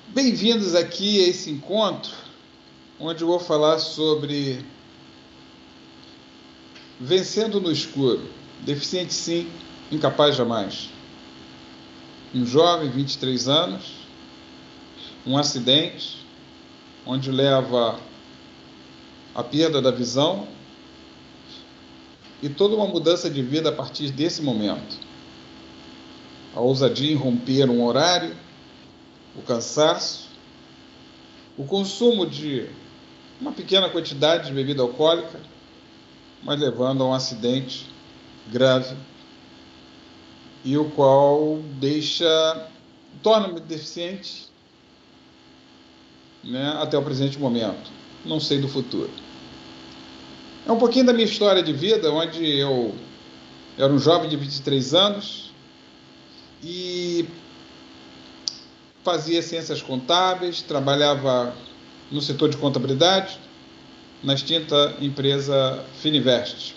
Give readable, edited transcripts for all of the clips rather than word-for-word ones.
Bem-vindos aqui a esse encontro, onde eu vou falar sobre vencendo no escuro, deficiente sim, incapaz jamais. Um jovem, 23 anos, um acidente, onde leva a perda da visão e toda uma mudança de vida a partir desse momento. A ousadia em romper um horário, o cansaço, o consumo de uma pequena quantidade de bebida alcoólica, mas levando a um acidente grave e o qual torna-me deficiente, né, até o presente momento. Não sei do futuro. É um pouquinho da minha história de vida, onde eu era um jovem de 23 anos e fazia ciências contábeis, trabalhava no setor de contabilidade, na extinta empresa Fininvest.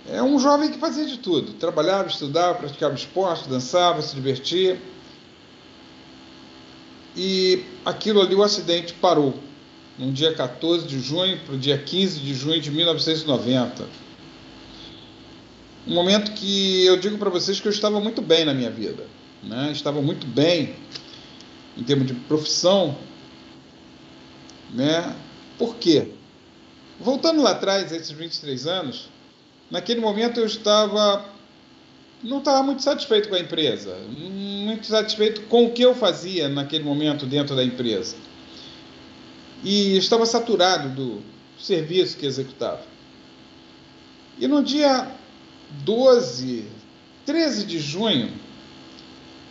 É um jovem que fazia de tudo, trabalhava, estudava, praticava esporte, dançava, se divertia. E aquilo ali, o acidente parou, no dia 14 de junho para o dia 15 de junho de 1990. Um momento que eu digo para vocês que eu estava muito bem na minha vida, né? Estava muito bem em termos de profissão, né? Por quê? Voltando lá atrás, esses 23 anos, naquele momento eu não estava muito satisfeito com a empresa, muito satisfeito com o que eu fazia naquele momento dentro da empresa. E estava saturado do serviço que executava. E no dia 13 de junho,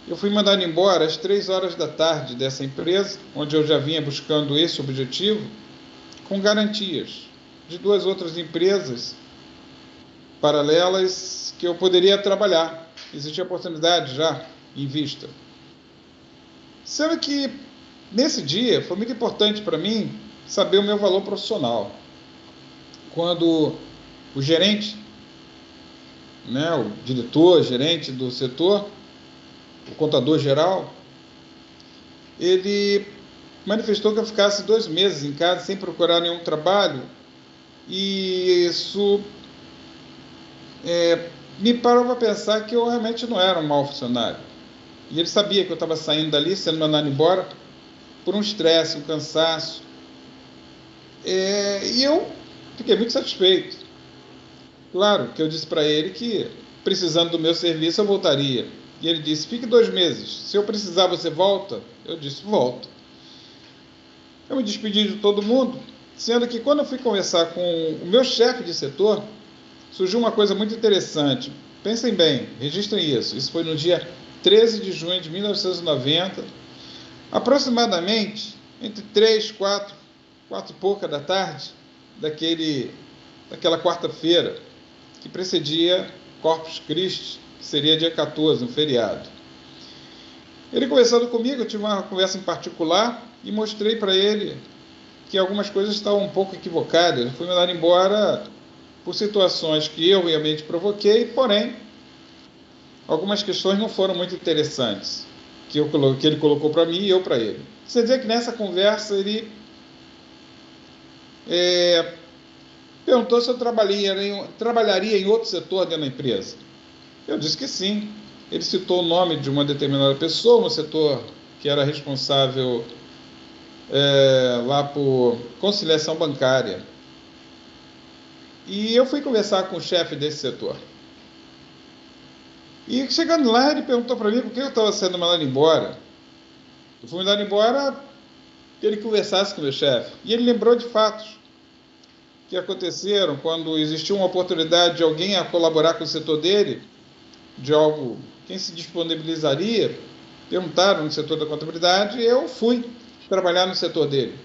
eu fui mandado embora às 3 horas da tarde dessa empresa, onde eu já vinha buscando esse objetivo, com garantias de 2 outras empresas paralelas que eu poderia trabalhar. Existia oportunidade já em vista. Sendo que, nesse dia, foi muito importante para mim saber o meu valor profissional. Quando o gerente, né, o diretor, gerente do setor, o contador geral, ele manifestou que eu ficasse 2 meses em casa sem procurar nenhum trabalho, e isso me parou para pensar que eu realmente não era um mau funcionário. E ele sabia que eu estava saindo dali, sendo mandado embora, por um estresse, um cansaço. E eu fiquei muito satisfeito. Claro que eu disse para ele que, precisando do meu serviço, eu voltaria. E ele disse, fique 2 meses. Se eu precisar, você volta? Eu disse, volto. Eu me despedi de todo mundo, sendo que quando eu fui conversar com o meu chefe de setor, surgiu uma coisa muito interessante. Pensem bem, registrem isso. Isso foi no dia 13 de junho de 1990, aproximadamente entre 3, 4 e pouca da tarde, daquela quarta-feira, que precedia Corpus Christi, que seria dia 14, um feriado. Ele conversando comigo, eu tive uma conversa em particular e mostrei para ele que algumas coisas estavam um pouco equivocadas. Eu fui mandado embora por situações que eu realmente provoquei, porém, algumas questões não foram muito interessantes, que ele colocou para mim e eu para ele. Quer dizer que nessa conversa ele perguntou se eu trabalharia em outro setor dentro da empresa. Eu disse que sim. Ele citou o nome de uma determinada pessoa no setor que era responsável lá por conciliação bancária. E eu fui conversar com o chefe desse setor. E chegando lá, ele perguntou para mim por que eu estava sendo mandado embora. Eu fui mandado embora que ele conversasse com o meu chefe. E ele lembrou de fatos que aconteceram quando existiu uma oportunidade de alguém a colaborar com o setor dele, de algo, quem se disponibilizaria, perguntaram no setor da contabilidade, e eu fui trabalhar no setor dele,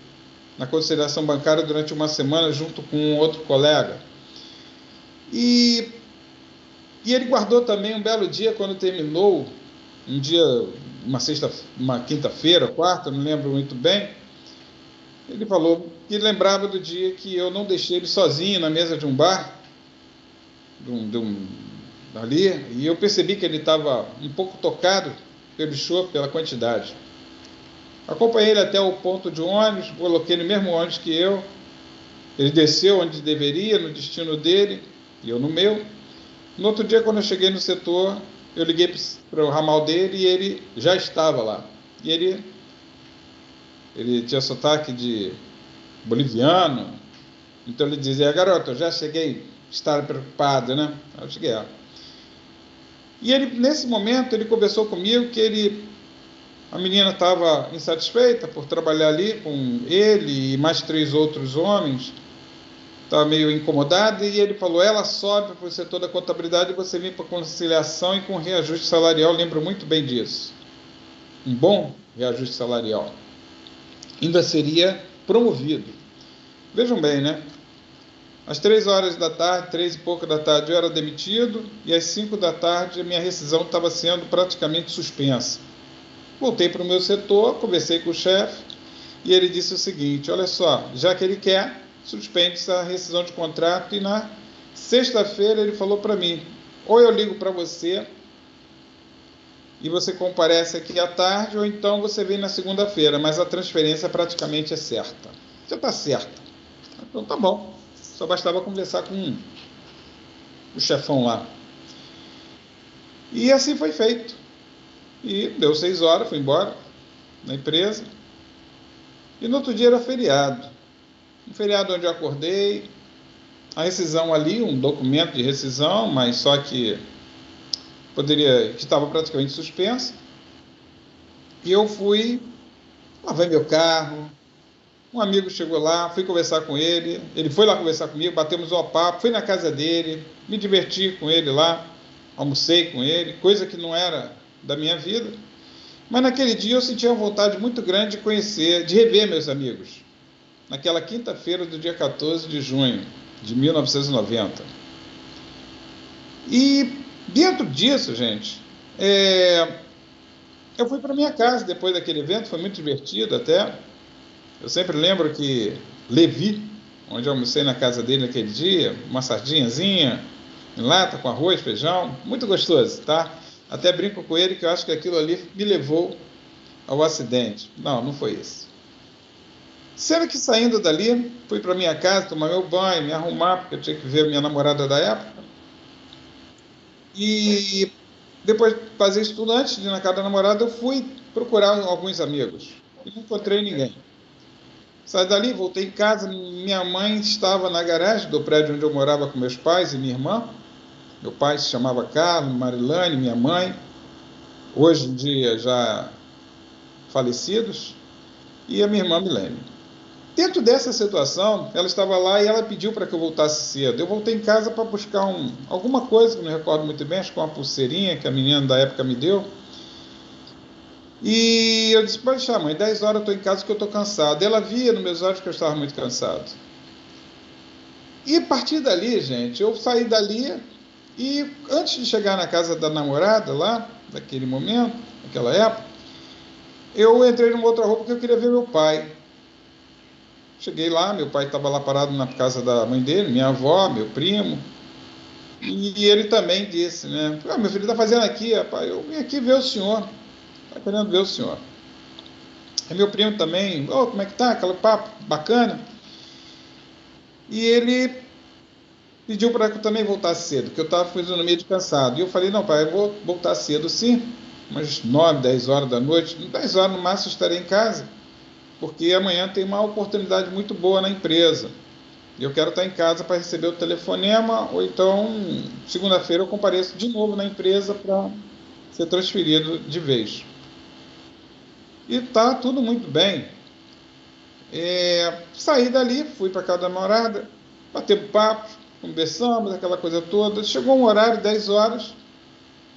na conciliação bancária, durante uma semana, junto com um outro colega. E ele guardou também um belo dia, quando terminou, um dia, uma quinta-feira, quarta, não lembro muito bem. Ele falou que lembrava do dia que eu não deixei ele sozinho na mesa de um bar, ali, e eu percebi que ele estava um pouco tocado pelo show, pela quantidade. Acompanhei ele até o ponto de ônibus, coloquei no mesmo ônibus que eu. Ele desceu onde deveria, no destino dele, e eu no meu. No outro dia, quando eu cheguei no setor, eu liguei para o ramal dele e ele já estava lá. E ele tinha sotaque de boliviano, então ele dizia: garoto, eu já cheguei, estar preocupado, né? Eu cheguei lá. E ele, nesse momento, ele conversou comigo que a menina estava insatisfeita por trabalhar ali com ele e mais 3 outros homens, estava meio incomodada, e ele falou: ela sobe para o setor da contabilidade e você vem para conciliação e com reajuste salarial. Eu lembro muito bem disso. Um bom reajuste salarial. Ainda seria promovido. Vejam bem, né? Às 3 horas da tarde, 3 e pouco da tarde, eu era demitido, e às 5 da tarde a minha rescisão estava sendo praticamente suspensa. Voltei para o meu setor, conversei com o chefe, e ele disse o seguinte: olha só, já que ele quer, suspende essa rescisão de contrato. E na sexta-feira ele falou para mim: ou eu ligo para você e você comparece aqui à tarde, ou então você vem na segunda-feira, mas a transferência praticamente é certa. Já está certa. Então tá bom. Só bastava conversar com o chefão lá. E assim foi feito. E deu 6 horas, fui embora na empresa. E no outro dia era feriado. Um feriado onde eu acordei, a rescisão ali, um documento de rescisão, mas só que estava praticamente suspensa. E eu lavei meu carro, um amigo chegou lá, fui conversar com ele, ele foi lá conversar comigo, batemos um papo, fui na casa dele, me diverti com ele lá, almocei com ele, coisa que não era da minha vida. Mas naquele dia eu senti uma vontade muito grande de conhecer, de rever meus amigos. Naquela quinta-feira do dia 14 de junho de 1990. E dentro disso, gente, eu fui para minha casa depois daquele evento, foi muito divertido até. Eu sempre lembro que Levi, onde eu almocei na casa dele naquele dia, uma sardinhazinha em lata com arroz, feijão, muito gostoso, tá? Até brinco com ele que eu acho que aquilo ali me levou ao acidente. Não, não foi isso. Sendo que saindo dali, fui para minha casa, tomar meu banho, me arrumar, porque eu tinha que ver a minha namorada da época. E depois de fazer isso tudo, antes de ir na casa da namorada, eu fui procurar alguns amigos. E não encontrei ninguém. Saí dali, voltei em casa, minha mãe estava na garagem do prédio onde eu morava com meus pais e minha irmã. Meu pai se chamava Carlos, Marilane, minha mãe, hoje em dia já falecidos, e a minha irmã Milene. Dentro dessa situação, ela estava lá e ela pediu para que eu voltasse cedo. Eu voltei em casa para buscar alguma coisa, que não me recordo muito bem, acho que uma pulseirinha que a menina da época me deu. E eu disse: pode deixar, mãe, 10 horas eu estou em casa que eu estou cansado. Ela via nos meus olhos que eu estava muito cansado. E a partir dali, gente, eu saí dali e antes de chegar na casa da namorada lá, naquele momento, naquela época, eu entrei numa outra roupa porque eu queria ver meu pai. Cheguei lá, meu pai estava lá parado na casa da mãe dele, minha avó, meu primo, e ele também disse, né: meu filho está fazendo aqui, rapaz? Eu vim aqui ver o senhor, está querendo ver o senhor. E meu primo também: como é que tá? Aquele papo bacana. E ele pediu para que eu também voltasse cedo, que eu estava fazendo meio de cansado. E eu falei: não, pai, eu vou voltar cedo sim, umas 9, 10 horas da noite, 10 horas no máximo estarei em casa, porque amanhã tem uma oportunidade muito boa na empresa. E eu quero estar em casa para receber o telefonema, ou então, segunda-feira, eu compareço de novo na empresa para ser transferido de vez. E tá tudo muito bem. Saí dali, fui para casa da namorada, batemos papo, conversamos, aquela coisa toda. Chegou um horário, 10 horas,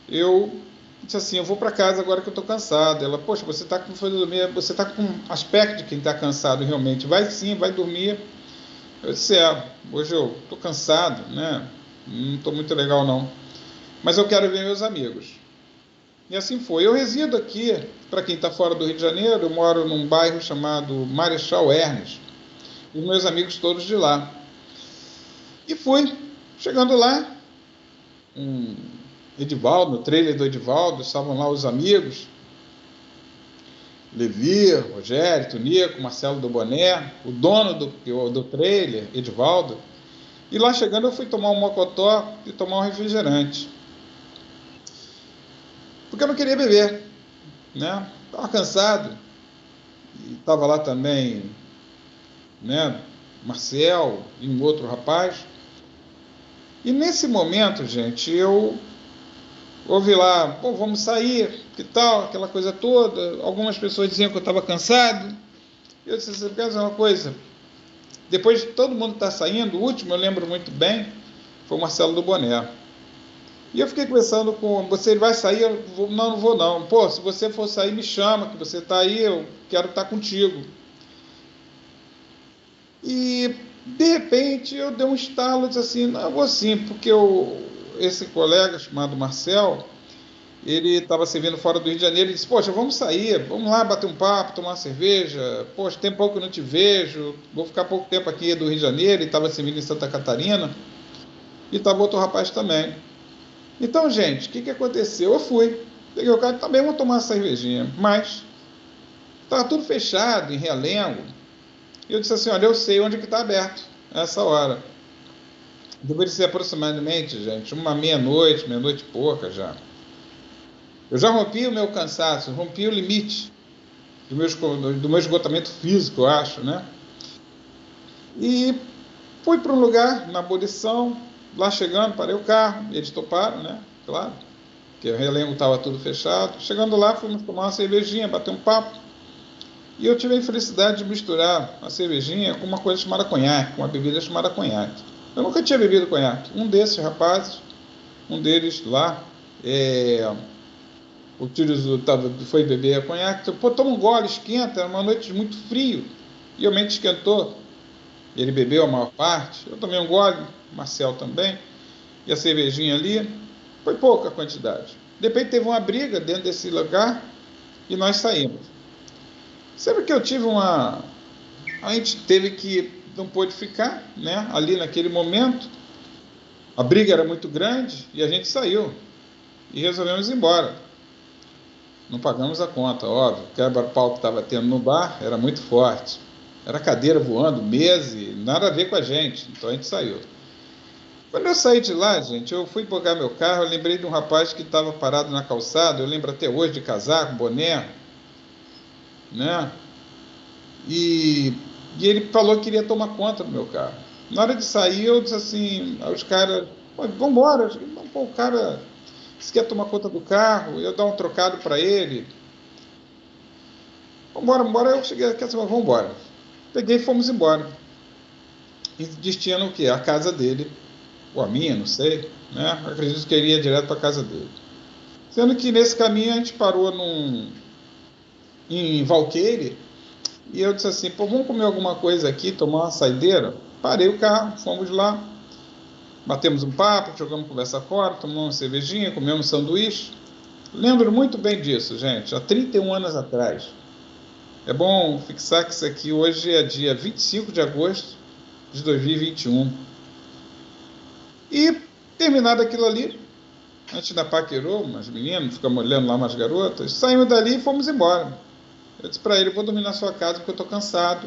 eu disse assim: eu vou para casa agora que eu estou cansado. Ela: poxa, você está com aspecto de quem está cansado realmente. Vai sim, vai dormir. Eu disse: hoje eu estou cansado, né? Não estou muito legal não, mas eu quero ver meus amigos. E assim foi. Eu resido aqui, para quem está fora do Rio de Janeiro, eu moro num bairro chamado Marechal Hermes, os meus amigos todos de lá. E fui, chegando lá, Edivaldo, no trailer do Edivaldo, estavam lá os amigos, Levi, Rogério, Tunico, Marcelo do Boné, o dono do trailer, Edivaldo. E lá chegando eu fui tomar um mocotó e tomar um refrigerante. Porque eu não queria beber, né? Estava cansado. E estava lá também, né, Marcel e um outro rapaz. E nesse momento, gente, eu ouvi lá, pô, vamos sair, que tal, aquela coisa toda. Algumas pessoas diziam que eu estava cansado. Eu disse, você quer dizer uma coisa? Depois de todo mundo estar saindo, o último, eu lembro muito bem, foi o Marcelo do Boné. E eu fiquei conversando com você, ele vai sair? Eu vou, não vou não. Pô, se você for sair, me chama, que você está aí, eu quero estar contigo. E, de repente, eu dei um estalo, disse assim, não, eu vou sim, porque esse colega chamado Marcel, ele estava servindo fora do Rio de Janeiro, e disse, poxa, vamos sair, vamos lá bater um papo, tomar uma cerveja, poxa, tem pouco que eu não te vejo, vou ficar pouco tempo aqui do Rio de Janeiro, ele estava servindo em Santa Catarina, e estava outro rapaz também. Então, gente, o que aconteceu? Eu fui, peguei o cara, também vou tomar uma cervejinha, mas estava tudo fechado, em Realengo, e eu disse assim, olha, eu sei onde que está aberto, essa hora. Deveria ser aproximadamente, gente, uma meia-noite e pouca já. Eu já rompi o meu cansaço, rompi o limite do meu esgotamento físico, eu acho, né? E fui para um lugar na abolição, lá chegando, parei o carro, eles toparam, né? Claro, porque o Realengo estava tudo fechado. Chegando lá, fomos tomar uma cervejinha, bater um papo. E eu tive a infelicidade de misturar a cervejinha com uma coisa chamada conhaque, com uma bebida chamada conhaque. Eu nunca tinha bebido conhaque. Um desses rapazes, um deles lá, o Tírios foi beber conhaque, pô, toma um gole, esquenta, era uma noite muito frio, e realmente esquentou. Ele bebeu a maior parte, eu tomei um gole, Marcel também, e a cervejinha ali, foi pouca quantidade. De repente teve uma briga dentro desse lugar, e nós saímos. Sempre que eu tive a gente teve que, não pôde ficar, né, ali naquele momento, a briga era muito grande, e a gente saiu, e resolvemos ir embora. Não pagamos a conta, óbvio. O quebra-pau que estava tendo no bar era muito forte. Era cadeira voando, mesa, nada a ver com a gente. Então a gente saiu. Quando eu saí de lá, gente, eu fui pegar meu carro, eu lembrei de um rapaz que estava parado na calçada, eu lembro até hoje de casaco, boné, né? E ele falou que queria tomar conta do meu carro. Na hora de sair, eu disse assim, aos caras, vamos embora. Pô, o cara, se quer tomar conta do carro, eu dar um trocado para ele. Vamos embora. Eu cheguei aqui assim, vamos embora. Peguei e fomos embora. E destino o quê? A casa dele, ou a minha, não sei, né? Eu acredito que ele ia direto para a casa dele. Sendo que nesse caminho a gente parou em Valqueire, e eu disse assim, pô, vamos comer alguma coisa aqui, tomar uma saideira? Parei o carro, fomos lá, batemos um papo, jogamos conversa fora, tomamos uma cervejinha, comemos um sanduíche. Lembro muito bem disso, gente, há 31 anos atrás. É bom fixar que isso aqui hoje é dia 25 de agosto de 2021. E, terminado aquilo ali, a gente ainda paquerou umas meninas, ficamos olhando lá umas garotas, saímos dali e fomos embora. Eu disse para ele, vou dormir na sua casa porque eu estou cansado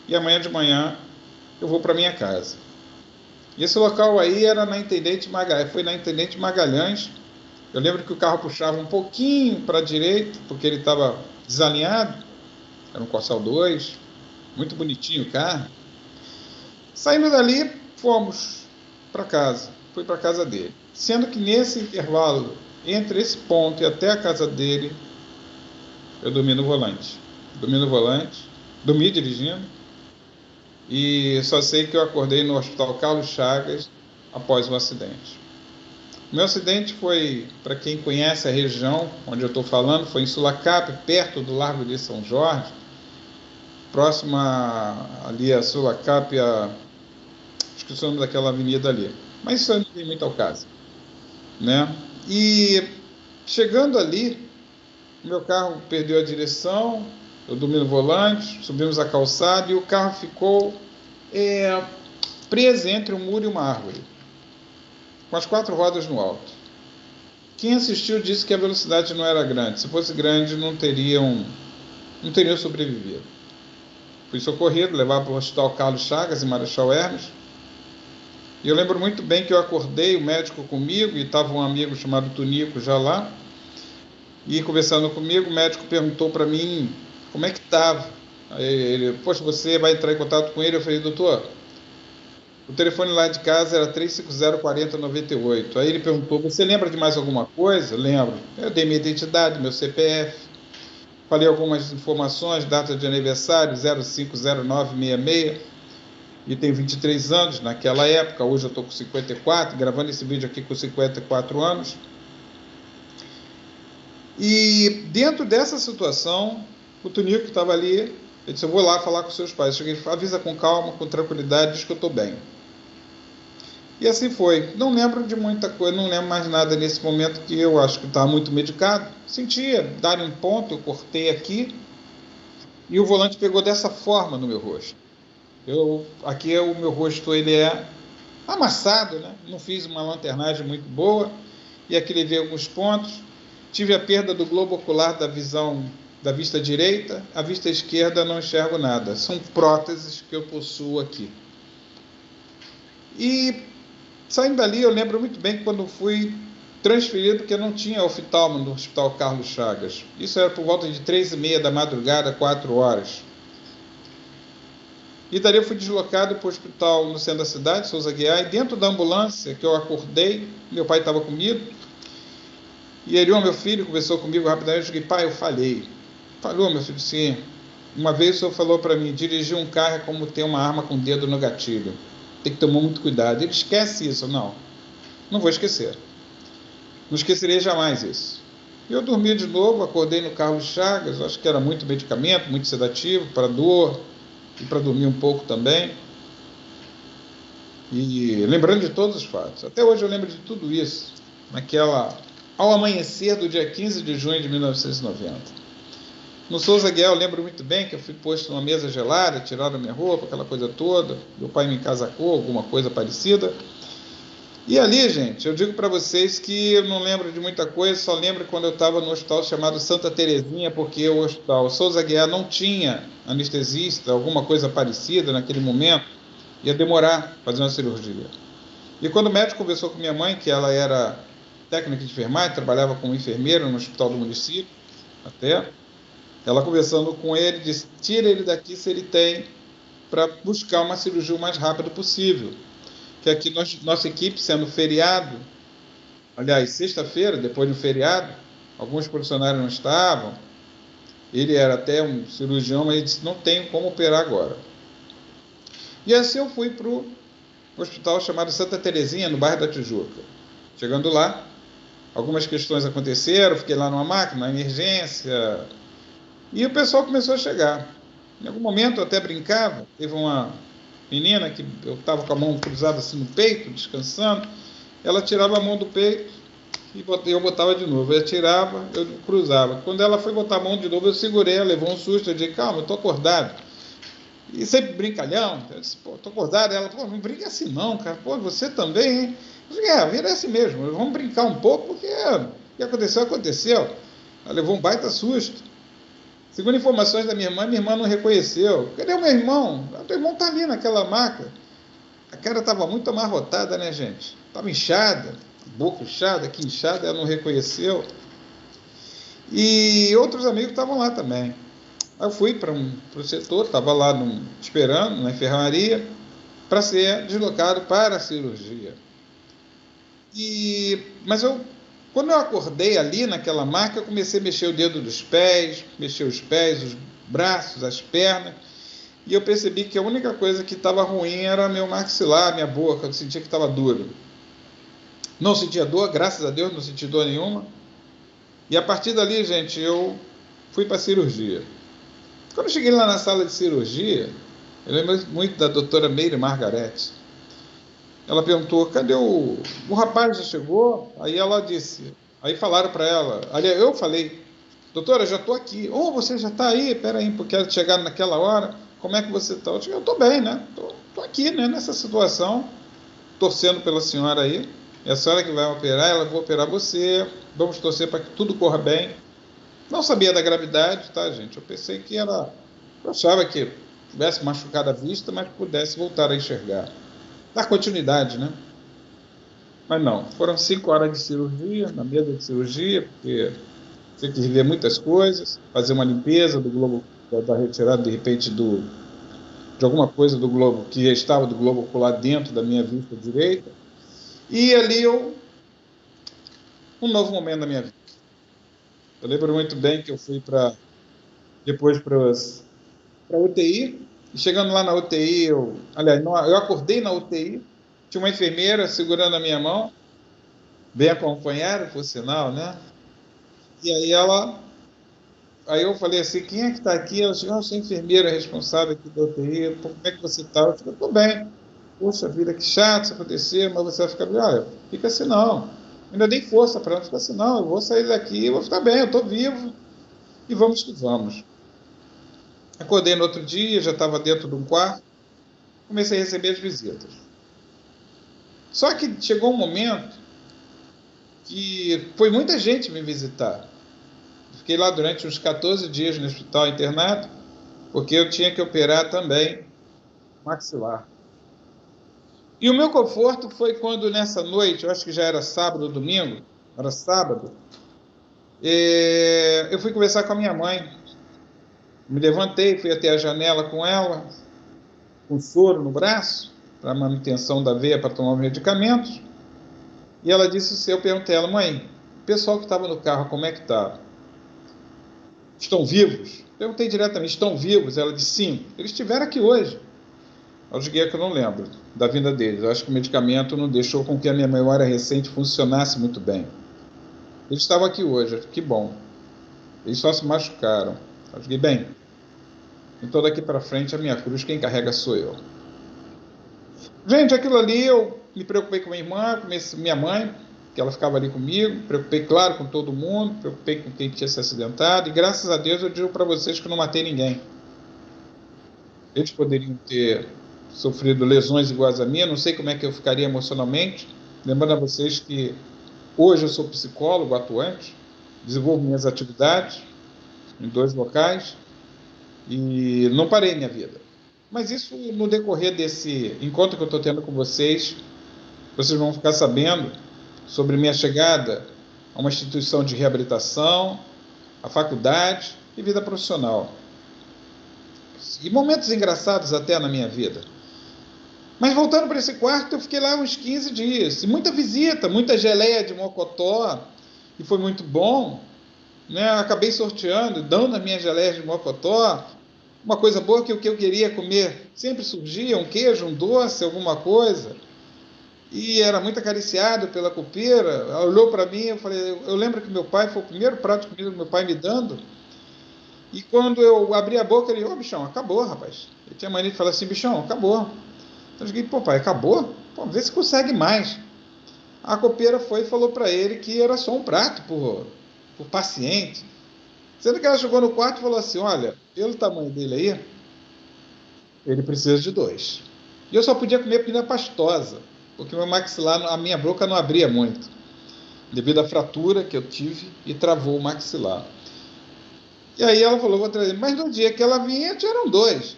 e amanhã de manhã eu vou para minha casa. E esse local aí era na Intendente Magalhães, foi na Intendente Magalhães. Eu lembro que o carro puxava um pouquinho para a direita, porque ele estava desalinhado. Era um Corcel 2, muito bonitinho o carro. Saindo dali, fomos para casa. Fui para a casa dele. Sendo que nesse intervalo, entre esse ponto e até a casa dele, eu dormi no volante. Dormi dirigindo, e só sei que eu acordei no Hospital Carlos Chagas após um acidente. O meu acidente foi, para quem conhece a região onde eu estou falando, foi em Sulacap, perto do Largo de São Jorge, próximo ali a Sulacap, esqueci o nome daquela avenida ali, mas isso não tem muito ao caso, né? E chegando ali, meu carro perdeu a direção, eu dormi no volante, subimos a calçada e o carro ficou preso entre um muro e uma árvore, com as 4 rodas no alto. Quem assistiu disse que a velocidade não era grande. Se fosse grande, não teriam não teriam sobrevivido. Fui socorrido, levado para o Hospital Carlos Chagas, em Marechal Hermes. E eu lembro muito bem que eu acordei, o médico comigo, e estava um amigo chamado Tunico já lá. E conversando comigo, o médico perguntou para mim como é que estava. Aí ele, poxa, você vai entrar em contato com ele? Eu falei, doutor, o telefone lá de casa era 350-4098. Aí ele perguntou, você lembra de mais alguma coisa? Lembro. Eu dei minha identidade, meu CPF, falei algumas informações, data de aniversário, 050966, e tenho 23 anos naquela época, hoje eu estou com 54, gravando esse vídeo aqui com 54 anos. E dentro dessa situação, o Tunico estava ali, ele disse, eu vou lá falar com seus pais. Eu cheguei, avisa com calma, com tranquilidade, diz que eu estou bem. E assim foi. Não lembro de muita coisa, não lembro mais nada nesse momento, que eu acho que estava muito medicado. Sentia dar um ponto, eu cortei aqui, e o volante pegou dessa forma no meu rosto. Aqui o meu rosto ele é amassado, né? Não fiz uma lanternagem muito boa, e aqui levei alguns pontos. Tive a perda do globo ocular da visão da vista direita, a vista esquerda não enxergo nada. São próteses que eu possuo aqui. E saindo dali, eu lembro muito bem que quando fui transferido, porque não tinha oftalmo no Hospital Carlos Chagas. Isso era por volta de 3h30 da madrugada, 4 horas. E dali eu fui deslocado para o hospital no centro da cidade, Souza Aguiar, e dentro da ambulância que eu acordei, meu pai estava comigo, e ele, meu filho, conversou comigo rapidamente, eu disse, pai, eu falhei. Falou, meu filho, sim. Uma vez o senhor falou para mim, dirigir um carro é como ter uma arma com o dedo no gatilho. Tem que tomar muito cuidado. Ele esquece isso. Não vou esquecer. Não esquecerei jamais isso. E eu dormi de novo, acordei no Carlos Chagas, acho que era muito medicamento, muito sedativo, para dor e para dormir um pouco também. E lembrando de todos os fatos. Até hoje eu lembro de tudo isso, ao amanhecer do dia 15 de junho de 1990. No Souza Aguiar eu lembro muito bem que eu fui posto numa mesa gelada, tiraram minha roupa, aquela coisa toda, meu pai me encasacou, alguma coisa parecida. E ali, gente, eu digo para vocês que eu não lembro de muita coisa, só lembro quando eu estava no hospital chamado Santa Terezinha, porque o hospital Souza Aguiar não tinha anestesista, alguma coisa parecida naquele momento, ia demorar fazer uma cirurgia. E quando o médico conversou com minha mãe, que ela era técnica de enfermagem, trabalhava como enfermeira no hospital do município, até, ela conversando com ele, disse, tira ele daqui se ele tem, para buscar uma cirurgia o mais rápido possível. Que aqui nossa equipe, sendo feriado, aliás, sexta-feira, depois do feriado, alguns profissionais não estavam, ele era até um cirurgião, mas ele disse, não tenho como operar agora. E assim eu fui para o hospital chamado Santa Terezinha, no bairro da Tijuca. Chegando lá, algumas questões aconteceram, fiquei lá numa máquina, na emergência, e o pessoal começou a chegar. Em algum momento eu até brincava, teve uma menina que eu estava com a mão cruzada assim no peito, descansando, ela tirava a mão do peito e eu botava de novo. Ela tirava, eu cruzava. Quando ela foi botar a mão de novo, eu segurei, ela levou um susto, eu disse, calma, eu estou acordado. E sempre brincalhão, eu disse, pô, estou acordado. Ela, pô, não brinca assim não, cara, pô, você também, hein? Eu disse, a vida é assim mesmo, vamos brincar um pouco, porque o que aconteceu, aconteceu. Ela levou um baita susto. Segundo informações da minha irmã não reconheceu. Cadê o meu irmão? O teu irmão está ali naquela maca. A cara estava muito amarrotada, né, gente? Estava inchada, boca inchada, aqui inchada, ela não reconheceu. E outros amigos estavam lá também. Aí eu fui para o setor, estava lá esperando, na enfermaria, para ser deslocado para a cirurgia. Mas quando eu acordei ali naquela maca, eu comecei a mexer o dedo dos pés, mexer os pés, os braços, as pernas, e eu percebi que a única coisa que estava ruim era meu maxilar, minha boca, eu sentia que estava duro. Não sentia dor, graças a Deus, não senti dor nenhuma. E a partir dali, gente, eu fui para a cirurgia. Quando eu cheguei lá na sala de cirurgia, eu lembro muito da doutora Meire Margarete. Ela perguntou, cadê o rapaz já chegou? Aí ela disse, aí falaram para ela, aliás, eu falei, doutora, já estou aqui. Oh, você já está aí? Espera aí, porque ela chegaram naquela hora, como é que você está? Eu disse, eu estou bem, né? Estou aqui, né? Nessa situação, torcendo pela senhora aí. É a senhora que vai operar, ela vai operar você, vamos torcer para que tudo corra bem. Não sabia da gravidade, tá, gente? Eu pensei que era. Eu achava que tivesse machucado a vista, mas pudesse voltar a enxergar. Dar continuidade, né? Mas não, foram 5 horas de cirurgia, na mesa de cirurgia, porque tinha que rever muitas coisas, fazer uma limpeza do globo, da retirada, de repente, de alguma coisa do globo, que já estava do globo ocular dentro da minha vista direita. E ali um novo momento da minha vida. Eu lembro muito bem que eu fui depois para a UTI, e chegando lá na UTI, aliás, eu acordei na UTI, tinha uma enfermeira segurando a minha mão, bem acompanhada, por sinal, né? E aí eu falei assim, quem é que está aqui? Ela disse, eu sou a enfermeira responsável aqui da UTI, como é que você está? Eu falei, estou bem. Poxa vida, que chato isso acontecer, mas você vai ficar bem. Olha, fica assim não. Ainda dei força para ela, fica assim não, eu vou sair daqui, eu vou ficar bem, eu estou vivo, e vamos que vamos. Acordei no outro dia, já estava dentro de um quarto, comecei a receber as visitas. Só que chegou um momento que foi muita gente me visitar. Fiquei lá durante uns 14 dias no hospital internado, porque eu tinha que operar também maxilar. E o meu conforto foi quando nessa noite, eu acho que já era sábado ou domingo, era sábado, eu fui conversar com a minha mãe. Me levantei, fui até a janela com ela, com soro no braço, para manutenção da veia, para tomar os medicamentos. E ela disse, eu perguntei a ela, mãe, o pessoal que estava no carro, como é que está? Estão vivos? Perguntei diretamente, estão vivos? Ela disse, sim, eles estiveram aqui hoje. Eu digo que eu não lembro da vinda deles. Eu acho que o medicamento não deixou com que a minha memória recente funcionasse muito bem. Eles estavam aqui hoje, que bom. Eles só se machucaram. Eu digo, bem, então daqui para frente a minha cruz, quem carrega sou eu. Gente, aquilo ali eu me preocupei com minha irmã, com minha mãe, que ela ficava ali comigo, me preocupei, claro, com todo mundo, me preocupei com quem tinha se acidentado, e graças a Deus eu digo para vocês que eu não matei ninguém. Eles poderiam ter sofrido lesões iguais a minha, não sei como é que eu ficaria emocionalmente. Lembrando a vocês que hoje eu sou psicólogo atuante, desenvolvo minhas atividades em 2 locais e não parei minha vida. Mas isso no decorrer desse encontro que eu estou tendo com vocês vão ficar sabendo sobre minha chegada a uma instituição de reabilitação, a faculdade e vida profissional. E momentos engraçados até na minha vida. Mas voltando para esse quarto, eu fiquei lá uns 15 dias. E muita visita, muita geleia de mocotó. E foi muito bom. Né? Acabei sorteando, dando as minhas geleias de mocotó. Uma coisa boa que o que eu queria comer sempre surgia, um queijo, um doce, alguma coisa. E era muito acariciado pela copeira. Ela olhou para mim, eu lembro que meu pai, foi o primeiro prato de comida que meu pai me dando. E quando eu abri a boca, ele, bichão, acabou, rapaz. Ele tinha mania de falar assim, bichão, acabou. Eu digo, pô, pai, acabou? Pô, vê se consegue mais. A copeira foi e falou para ele que era só um prato por paciente. Sendo que ela chegou no quarto e falou assim, olha, pelo tamanho dele aí, ele precisa de 2. E eu só podia comer comida pastosa, porque meu maxilar, a minha boca não abria muito, devido à fratura que eu tive e travou o maxilar. E aí ela falou, vou trazer. Mas no dia que ela vinha, eram 2.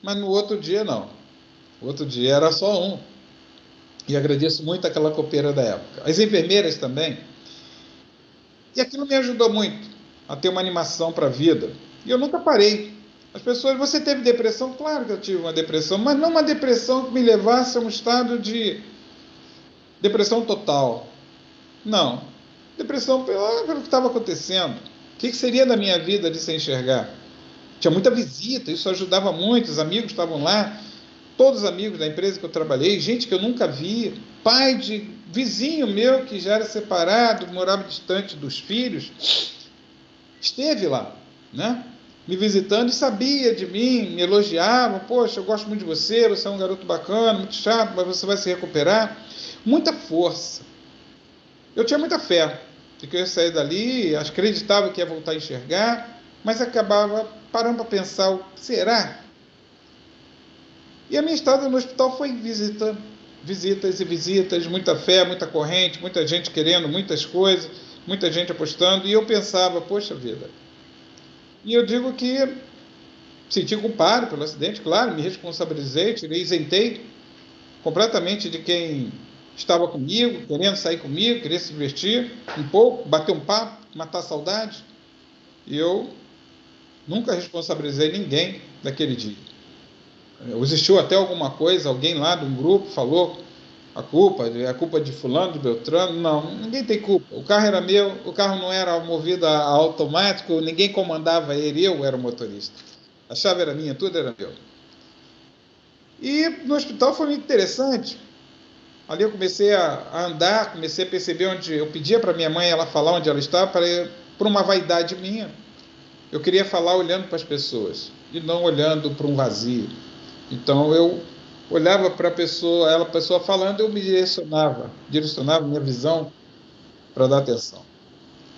Mas no outro dia, não. O outro dia era só um. E agradeço muito aquela copeira da época. As enfermeiras também. E aquilo me ajudou muito a ter uma animação para a vida. E eu nunca parei. As pessoas, você teve depressão? Claro que eu tive uma depressão, mas não uma depressão que me levasse a um estado de depressão total. Não. Depressão pelo que estava acontecendo. O que seria da minha vida de se enxergar? Tinha muita visita, isso ajudava muito, os amigos estavam lá, todos os amigos da empresa que eu trabalhei, gente que eu nunca vi, pai de vizinho meu que já era separado, morava distante dos filhos, esteve lá, né? Me visitando e sabia de mim, me elogiava, poxa, eu gosto muito de você, você é um garoto bacana, muito chato, mas você vai se recuperar. Muita força. Eu tinha muita fé de que eu ia sair dali, acreditava que ia voltar a enxergar, mas acabava parando para pensar, o que será? E a minha estada no hospital foi visitas e visitas, muita fé, muita corrente, muita gente querendo muitas coisas, muita gente apostando, e eu pensava, poxa vida. E eu digo que senti culpado pelo acidente, claro, me responsabilizei, isentei completamente de quem estava comigo, querendo sair comigo, queria se divertir um pouco, bater um papo, matar a saudade. E eu nunca responsabilizei ninguém daquele dia. Existiu até alguma coisa, alguém lá de um grupo falou é a culpa de fulano, de Beltrano. Não, ninguém tem culpa. O carro era meu, o carro não era movido a automático, ninguém comandava ele, eu era o motorista. A chave era minha, tudo era meu. E no hospital foi muito interessante. Ali eu comecei a andar, comecei a perceber onde eu pedia para minha mãe ela falar onde ela estava, por uma vaidade minha. Eu queria falar olhando para as pessoas e não olhando para um vazio. Então eu olhava para a pessoa falando, eu me direcionava minha visão para dar atenção.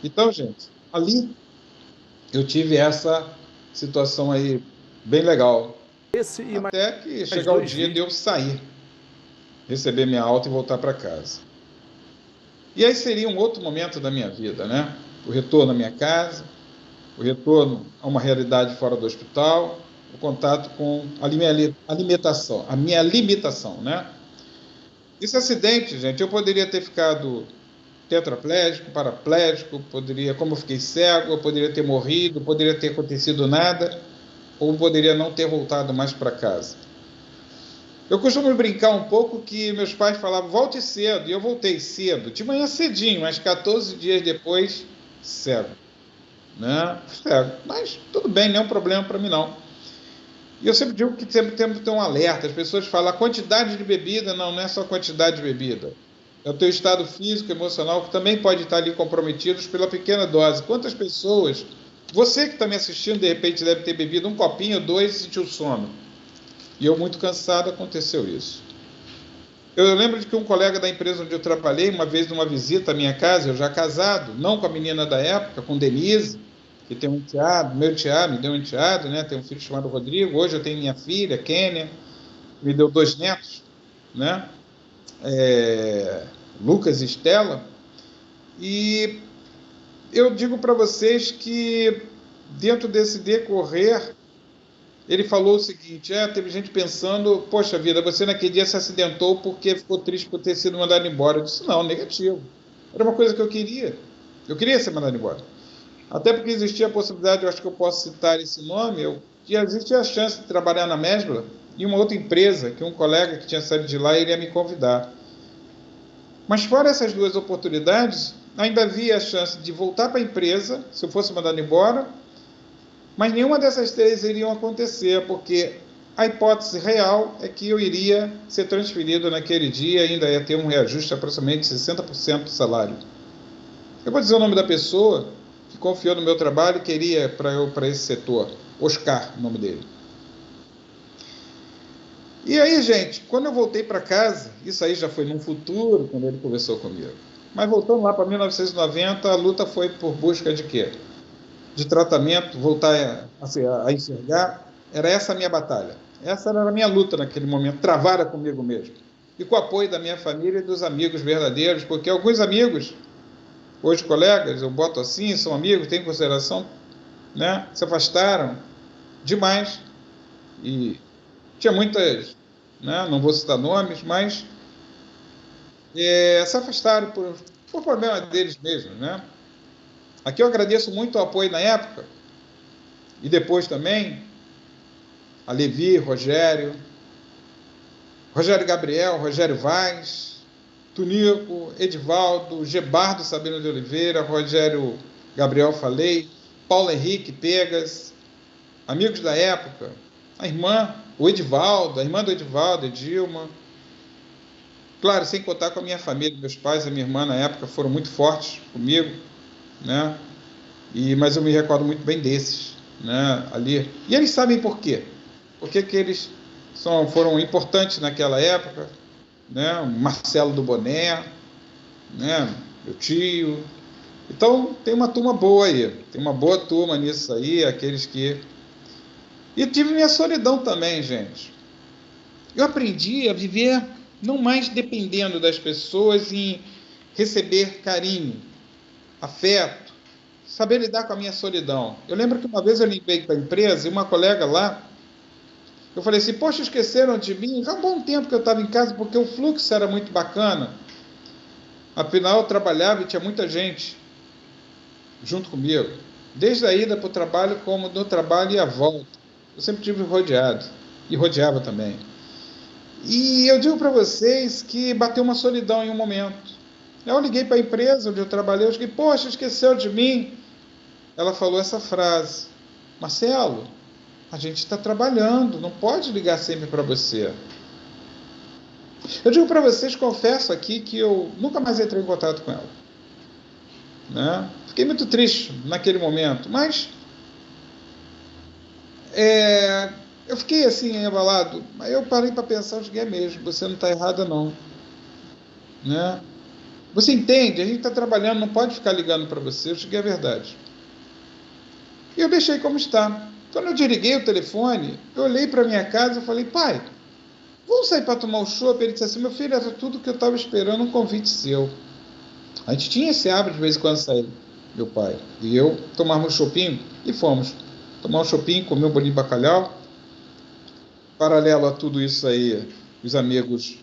Então, gente, ali eu tive essa situação aí bem legal. Até que chegar o dia de eu sair, receber minha alta e voltar para casa. E aí seria um outro momento da minha vida, né? O retorno à minha casa, o retorno a uma realidade fora do hospital, o contato com a minha limitação, né? Esse acidente, gente, eu poderia ter ficado tetraplégico, paraplégico, como eu fiquei cego, eu poderia ter morrido, poderia ter acontecido nada, ou poderia não ter voltado mais para casa. Eu costumo brincar um pouco que meus pais falavam, volte cedo, e eu voltei cedo, de manhã cedinho, mas 14 dias depois, cego. Né? Cego. Mas tudo bem, não é um problema para mim, não. E eu sempre digo que sempre temos que ter um alerta. As pessoas falam, a quantidade de bebida, não é só a quantidade de bebida. É o teu estado físico, emocional, que também pode estar ali comprometido pela pequena dose. Quantas pessoas, você que está me assistindo, de repente deve ter bebido um copinho, 2 e sentiu sono. E eu, muito cansado, aconteceu isso. Eu lembro de que um colega da empresa onde eu trabalhei, uma vez numa visita à minha casa, eu já casado, não com a menina da época, com Denise, que tem um enteado, meu enteado, me deu um enteado, né? Tem um filho chamado Rodrigo, hoje eu tenho minha filha, Kênia, me deu 2 netos, né? Lucas e Estela. E eu digo para vocês que dentro desse decorrer, ele falou o seguinte, teve gente pensando, poxa vida, você naquele dia se acidentou porque ficou triste por ter sido mandado embora. Eu disse, não, negativo. Era uma coisa que eu queria ser mandado embora. Até porque existia a possibilidade, eu acho que eu posso citar esse nome, que existia a chance de trabalhar na Mesbla em uma outra empresa, que um colega que tinha saído de lá, ele ia me convidar. Mas fora essas 2 oportunidades, ainda havia a chance de voltar para a empresa, se eu fosse mandado embora, mas nenhuma dessas 3 iriam acontecer, porque a hipótese real é que eu iria ser transferido naquele dia e ainda ia ter um reajuste de aproximadamente 60% do salário. Eu vou dizer o nome da pessoa que confiou no meu trabalho e queria para esse setor. Oscar, o nome dele. E aí, gente, quando eu voltei para casa, isso aí já foi num futuro, quando ele conversou comigo. Mas voltando lá para 1990, a luta foi por busca de quê? De tratamento, voltar a enxergar. Era essa a minha batalha. Essa era a minha luta naquele momento, travada comigo mesmo. E com o apoio da minha família e dos amigos verdadeiros, porque alguns amigos, hoje colegas, eu boto assim, são amigos, têm consideração, né, se afastaram demais. E tinha muitas, né, não vou citar nomes, mas se afastaram por problema deles mesmos, né? Aqui eu agradeço muito o apoio na época, e depois também, a Levi, Rogério Gabriel, Rogério Vaz, Tunico, Edivaldo, Gebardo Sabino de Oliveira, Rogério Gabriel falei, Paulo Henrique Pegas, amigos da época, a irmã do Edivaldo, Edilma, claro, sem contar com a minha família, meus pais e a minha irmã na época foram muito fortes comigo, né? Mas eu me recordo muito bem desses, né? Ali. E eles sabem por quê? Porque que eles foram importantes naquela época, né? O Marcelo do Boné, né? Meu tio. Então tem uma turma boa aí, tem uma boa turma nisso aí, aqueles que... E tive minha solidão também, gente. Eu aprendi a viver não mais dependendo das pessoas em receber carinho, afeto, saber lidar com a minha solidão. Eu lembro que uma vez eu liguei para a empresa e uma colega lá, eu falei assim, poxa, esqueceram de mim? Já há um bom tempo que eu estava em casa, porque o fluxo era muito bacana. Afinal, eu trabalhava e tinha muita gente junto comigo. Desde a ida para o trabalho, como do trabalho e a volta. Eu sempre tive rodeado. E rodeava também. E eu digo para vocês que bateu uma solidão em um momento. Eu liguei para a empresa onde eu trabalhei, eu disse, poxa, esqueceu de mim. Ela falou essa frase, Marcelo, a gente está trabalhando, não pode ligar sempre para você. Eu digo para vocês, confesso aqui, que eu nunca mais entrei em contato com ela. Né? Fiquei muito triste naquele momento, mas eu fiquei assim, abalado. Aí eu parei para pensar, eu digo, é mesmo, você não está errada não. Né? Você entende? A gente está trabalhando, não pode ficar ligando para você, eu digo, é verdade. E eu deixei como está. Quando eu desliguei o telefone, eu olhei para minha casa e falei, pai, vamos sair para tomar um chopp? Ele disse assim, meu filho, era tudo que eu estava esperando, um convite seu. A gente tinha esse hábito de vez em quando sair, meu pai e eu, tomarmos um chopinho e fomos. Tomar um chopinho, comer um bolinho de bacalhau. Paralelo a tudo isso aí, os amigos,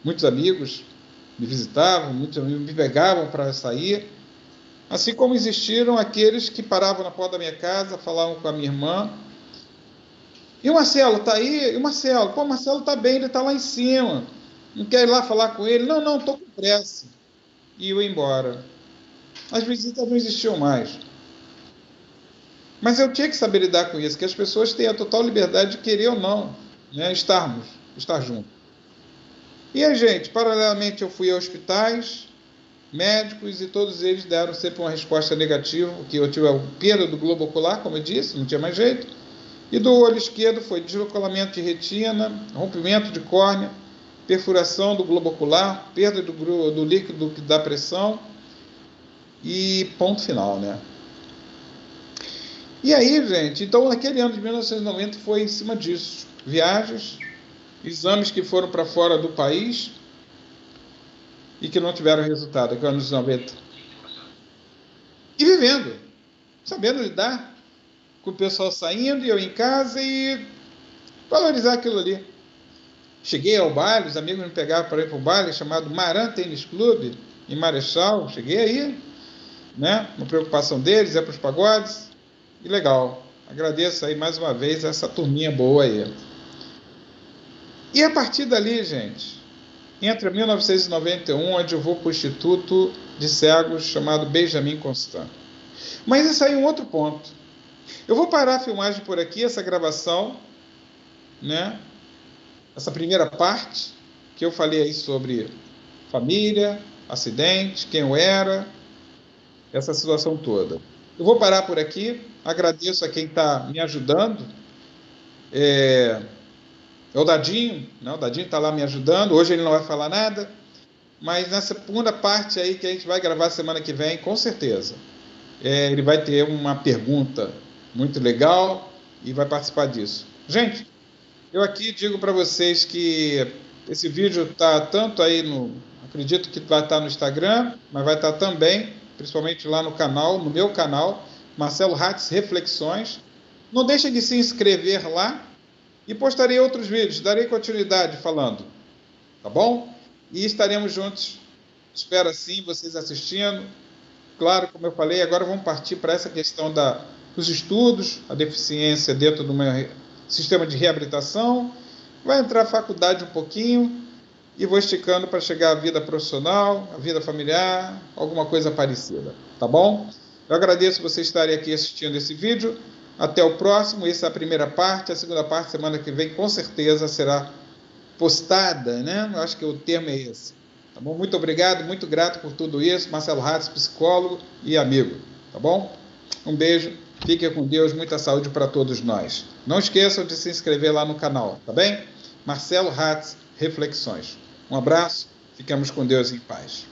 muitos amigos me visitavam, muitos amigos me pegavam para sair. Assim como existiram aqueles que paravam na porta da minha casa, falavam com a minha irmã. E o Marcelo, está aí? E o Marcelo? Pô, o Marcelo está bem, ele está lá em cima. Não quer ir lá falar com ele? Não, estou com pressa. E eu ia embora. As visitas não existiam mais. Mas eu tinha que saber lidar com isso, que as pessoas têm a total liberdade de querer ou não, né, estar juntos. E a gente, paralelamente, eu fui a hospitais, médicos, e todos eles deram sempre uma resposta negativa, que eu tive a perda do globo ocular, como eu disse, não tinha mais jeito, e do olho esquerdo foi deslocalamento de retina, rompimento de córnea, perfuração do globo ocular, perda do líquido da pressão, e ponto final, né? E aí, gente, então naquele ano de 1990 foi em cima disso. Viagens, exames que foram para fora do país e que não tiveram resultado, aquele ano de 90. E vivendo, sabendo lidar com o pessoal saindo e eu em casa e valorizar aquilo ali. Cheguei ao baile, os amigos me pegavam para ir para o baile chamado Maran Tênis Clube, em Marechal. Cheguei aí, né? Uma preocupação deles, é para os pagodes. E legal, agradeço aí mais uma vez essa turminha boa aí. E a partir dali, gente, entra 1991, onde eu vou para o Instituto de Cegos chamado Benjamin Constant. Mas isso aí é um outro ponto. Eu vou parar a filmagem por aqui, essa gravação, né? Essa primeira parte, que eu falei aí sobre família, acidente, quem eu era, essa situação toda. Eu vou parar por aqui, agradeço a quem está me ajudando. É o Dadinho, né? O Dadinho está lá me ajudando. Hoje ele não vai falar nada, mas nessa segunda parte aí que a gente vai gravar semana que vem, com certeza, ele vai ter uma pergunta muito legal e vai participar disso. Gente, eu aqui digo para vocês que esse vídeo está tanto aí acredito que vai estar no Instagram, mas vai estar também, principalmente lá no canal, no meu canal, Marcelo Hatz Reflexões. Não deixem de se inscrever lá e postarei outros vídeos, darei continuidade falando, tá bom? E estaremos juntos, espero assim, vocês assistindo. Claro, como eu falei, agora vamos partir para essa questão dos estudos, a deficiência dentro do meu sistema de reabilitação. Vai entrar a faculdade um pouquinho e vou esticando para chegar à vida profissional, à vida familiar, alguma coisa parecida, tá bom? Eu agradeço vocês estarem aqui assistindo esse vídeo. Até o próximo. Essa é a primeira parte. A segunda parte, semana que vem, com certeza será postada, né? Eu acho que o termo é esse. Tá bom? Muito obrigado, muito grato por tudo isso. Marcelo Hatz, psicólogo e amigo. Tá bom? Um beijo. Fiquem com Deus. Muita saúde para todos nós. Não esqueçam de se inscrever lá no canal, tá bem? Marcelo Hatz Reflexões. Um abraço. Ficamos com Deus em paz.